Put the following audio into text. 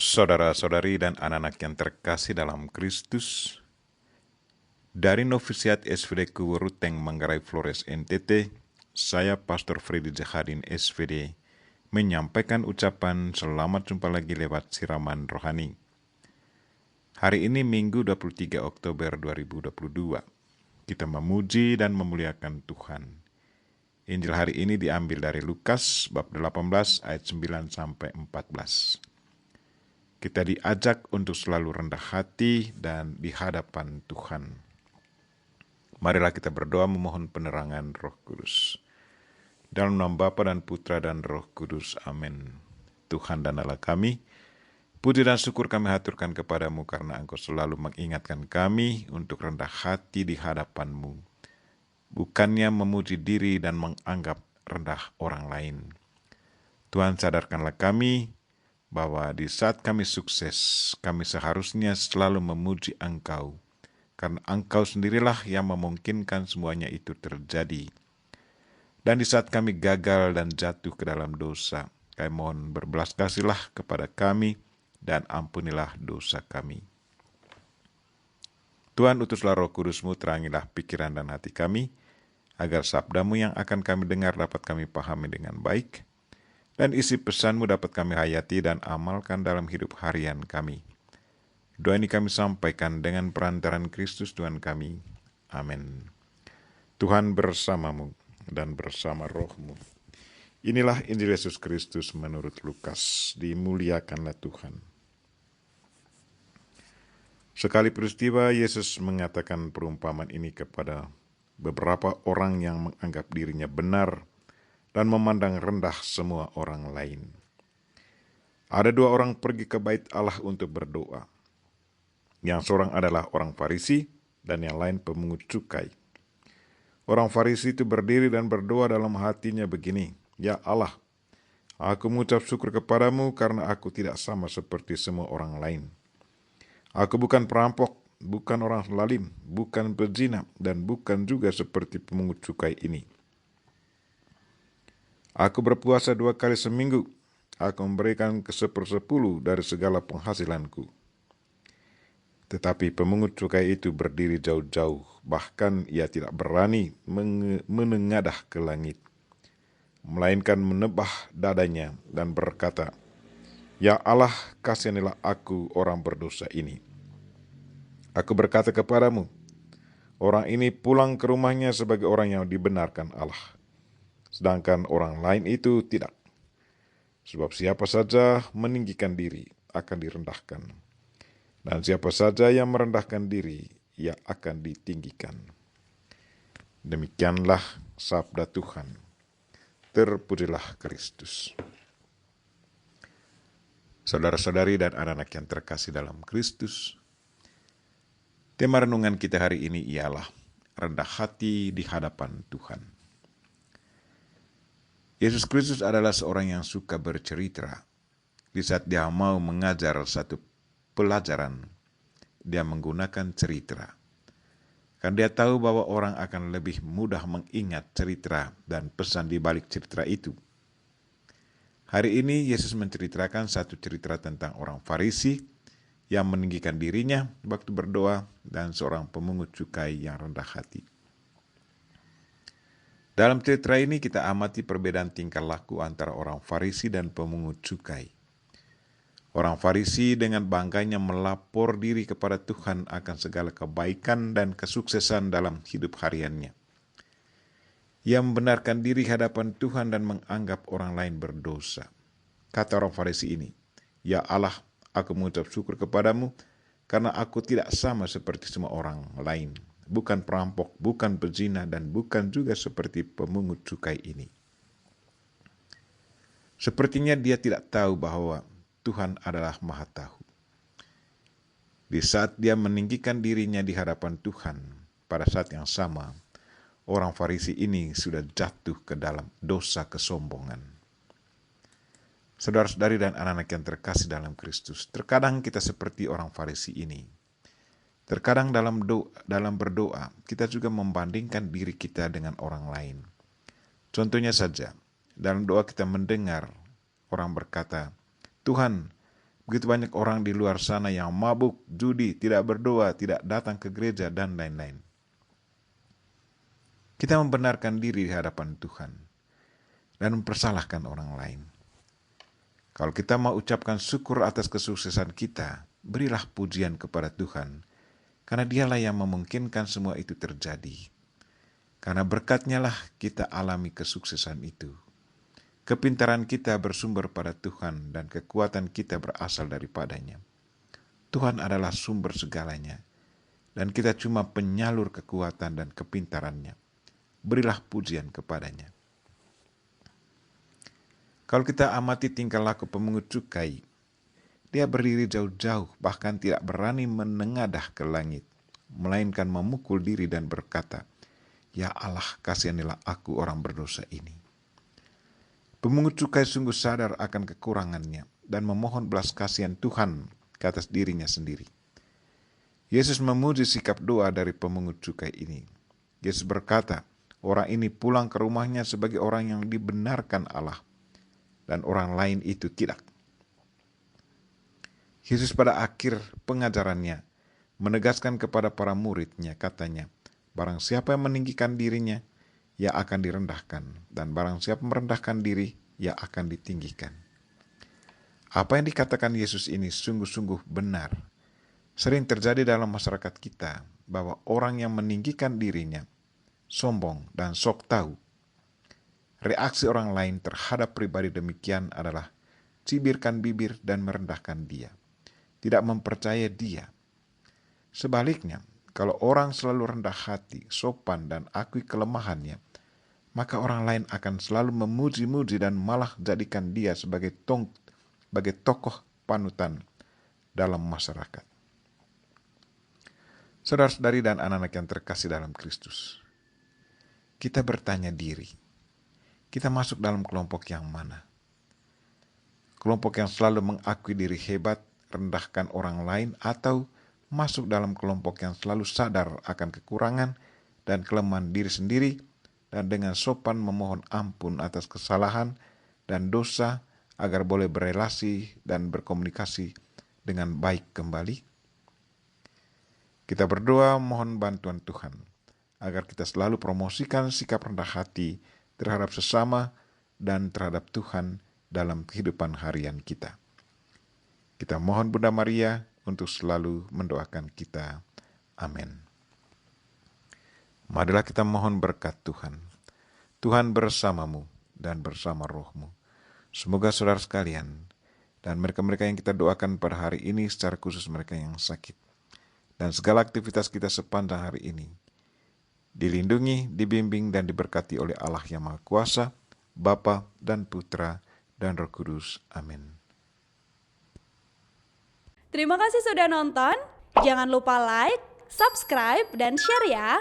Saudara-saudari dan anak-anak yang terkasih dalam Kristus, dari Novisiat SVD Kuweruteng Manggarai Flores NTT, saya Pastor Freddy Jahadin SVD menyampaikan ucapan selamat jumpa lagi lewat siraman rohani. Hari ini Minggu 23 Oktober 2022, kita memuji dan memuliakan Tuhan. Injil hari ini diambil dari Lukas bab 18 ayat 9 sampai 14. Kita diajak untuk selalu rendah hati dan di hadapan Tuhan. Marilah kita berdoa memohon penerangan Roh Kudus. Dalam nama Bapa dan Putra dan Roh Kudus. Amin. Tuhan dan Allah kami, puji dan syukur kami haturkan kepadamu karena Engkau selalu mengingatkan kami untuk rendah hati di hadapan-Mu. Bukannya memuji diri dan menganggap rendah orang lain. Tuhan, sadarkanlah kami bahwa di saat kami sukses, kami seharusnya selalu memuji Engkau, karena Engkau sendirilah yang memungkinkan semuanya itu terjadi. Dan di saat kami gagal dan jatuh ke dalam dosa, kami mohon berbelas kasihlah kepada kami dan ampunilah dosa kami. Tuhan, utuslah Roh Kudus-Mu, terangilah pikiran dan hati kami, agar sabda-Mu yang akan kami dengar dapat kami pahami dengan baik, dan isi pesan-Mu dapat kami hayati dan amalkan dalam hidup harian kami. Doa ini kami sampaikan dengan perantaran Kristus Tuhan kami. Amin. Tuhan bersamamu dan bersama roh-Mu. Inilah Injil Yesus Kristus menurut Lukas. Dimuliakanlah Tuhan. Sekali peristiwa, Yesus mengatakan perumpamaan ini kepada beberapa orang yang menganggap dirinya benar dan memandang rendah semua orang lain. Ada dua orang pergi ke bait Allah untuk berdoa. Yang seorang adalah orang Farisi dan yang lain pemungut cukai. Orang Farisi itu berdiri dan berdoa dalam hatinya begini, "Ya Allah, aku mengucap syukur kepadamu karena aku tidak sama seperti semua orang lain. Aku bukan perampok, bukan orang zalim, bukan pezina, dan bukan juga seperti pemungut cukai ini. Aku berpuasa 2 kali seminggu. Aku memberikan ke-10 dari segala penghasilanku." Tetapi pemungut cukai itu berdiri jauh-jauh, bahkan ia tidak berani menengadah ke langit, melainkan menebah dadanya dan berkata, "Ya Allah, kasihanilah aku orang berdosa ini." Aku berkata kepadamu, orang ini pulang ke rumahnya sebagai orang yang dibenarkan Allah. Sedangkan orang lain itu tidak. Sebab siapa saja meninggikan diri akan direndahkan. Dan siapa saja yang merendahkan diri, ia akan ditinggikan. Demikianlah sabda Tuhan. Terpujilah Kristus. Saudara-saudari dan anak-anak yang terkasih dalam Kristus, tema renungan kita hari ini ialah rendah hati di hadapan Tuhan. Yesus Kristus adalah seorang yang suka bercerita. Di saat dia mau mengajar satu pelajaran, dia menggunakan cerita. Karena dia tahu bahwa orang akan lebih mudah mengingat cerita dan pesan di balik cerita itu. Hari ini Yesus menceritakan satu cerita tentang orang Farisi yang meninggikan dirinya waktu berdoa dan seorang pemungut cukai yang rendah hati. Dalam cerita ini kita amati perbedaan tingkah laku antara orang Farisi dan pemungut cukai. Orang Farisi dengan bangganya melapor diri kepada Tuhan akan segala kebaikan dan kesuksesan dalam hidup hariannya. Ia membenarkan diri hadapan Tuhan dan menganggap orang lain berdosa. Kata orang Farisi ini, "Ya Allah, aku mengucap syukur kepadamu karena aku tidak sama seperti semua orang lain. Bukan perampok, bukan pezina, dan bukan juga seperti pemungut cukai ini." Sepertinya dia tidak tahu bahwa Tuhan adalah Maha Tahu. Di saat dia meninggikan dirinya di hadapan Tuhan, pada saat yang sama, orang Farisi ini sudah jatuh ke dalam dosa kesombongan. Saudara-saudari dan anak-anak yang terkasih dalam Kristus, terkadang kita seperti orang Farisi ini. Terkadang dalam berdoa, kita juga membandingkan diri kita dengan orang lain. Contohnya saja, dalam doa kita mendengar orang berkata, "Tuhan, Begitu banyak orang di luar sana yang mabuk, judi, tidak berdoa, tidak datang ke gereja, dan lain-lain. Kita membenarkan diri di hadapan Tuhan dan mempersalahkan orang lain. Kalau kita mau ucapkan syukur atas kesuksesan kita, berilah pujian kepada Tuhan, karena Dialah yang memungkinkan semua itu terjadi. Karena berkat-Nya lah kita alami kesuksesan itu. Kepintaran kita bersumber pada Tuhan dan kekuatan kita berasal daripadanya. Tuhan adalah sumber segalanya, dan kita cuma penyalur kekuatan dan kepintarannya. Berilah pujian kepadanya. Kalau kita amati tingkah laku pemungut cukai, dia berdiri jauh-jauh, bahkan tidak berani menengadah ke langit, melainkan memukul diri dan berkata, "Ya Allah, kasihanilah aku orang berdosa ini." Pemungut cukai sungguh sadar akan kekurangannya dan memohon belas kasihan Tuhan ke atas dirinya sendiri. Yesus memuji sikap doa dari pemungut cukai ini. Yesus berkata, orang ini pulang ke rumahnya sebagai orang yang dibenarkan Allah, dan orang lain itu tidak. Yesus pada akhir pengajarannya menegaskan kepada para murid-Nya, katanya, barang siapa yang meninggikan dirinya, ia akan direndahkan, dan barang siapa merendahkan diri, ia akan ditinggikan. Apa yang dikatakan Yesus ini sungguh-sungguh benar. Sering terjadi dalam masyarakat kita bahwa orang yang meninggikan dirinya sombong dan sok tahu. Reaksi orang lain terhadap pribadi demikian adalah cibirkan bibir dan merendahkan dia, tidak mempercaya dia. Sebaliknya, kalau orang selalu rendah hati, sopan, dan akui kelemahannya, maka orang lain akan selalu memuji-muji dan malah jadikan dia sebagai tokoh panutan dalam masyarakat. Saudara-saudari dan anak-anak yang terkasih dalam Kristus, kita bertanya diri, kita masuk dalam kelompok yang mana? Kelompok yang selalu mengakui diri hebat, rendahkan orang lain, atau masuk dalam kelompok yang selalu sadar akan kekurangan dan kelemahan diri sendiri, dan dengan sopan memohon ampun atas kesalahan dan dosa agar boleh berelasi dan berkomunikasi dengan baik kembali? Kita berdoa mohon bantuan Tuhan agar kita selalu promosikan sikap rendah hati terhadap sesama dan terhadap Tuhan dalam kehidupan harian kita. Kita mohon Bunda Maria untuk selalu mendoakan kita. Amin. Marilah kita mohon berkat Tuhan. Tuhan bersamamu dan bersama rohmu. Semoga saudara sekalian dan mereka-mereka yang kita doakan pada hari ini, secara khusus mereka yang sakit, dan segala aktivitas kita sepanjang hari ini, dilindungi, dibimbing, dan diberkati oleh Allah yang Maha Kuasa, Bapa dan Putra dan Roh Kudus. Amin. Terima kasih sudah nonton. Jangan lupa like, subscribe, dan share ya.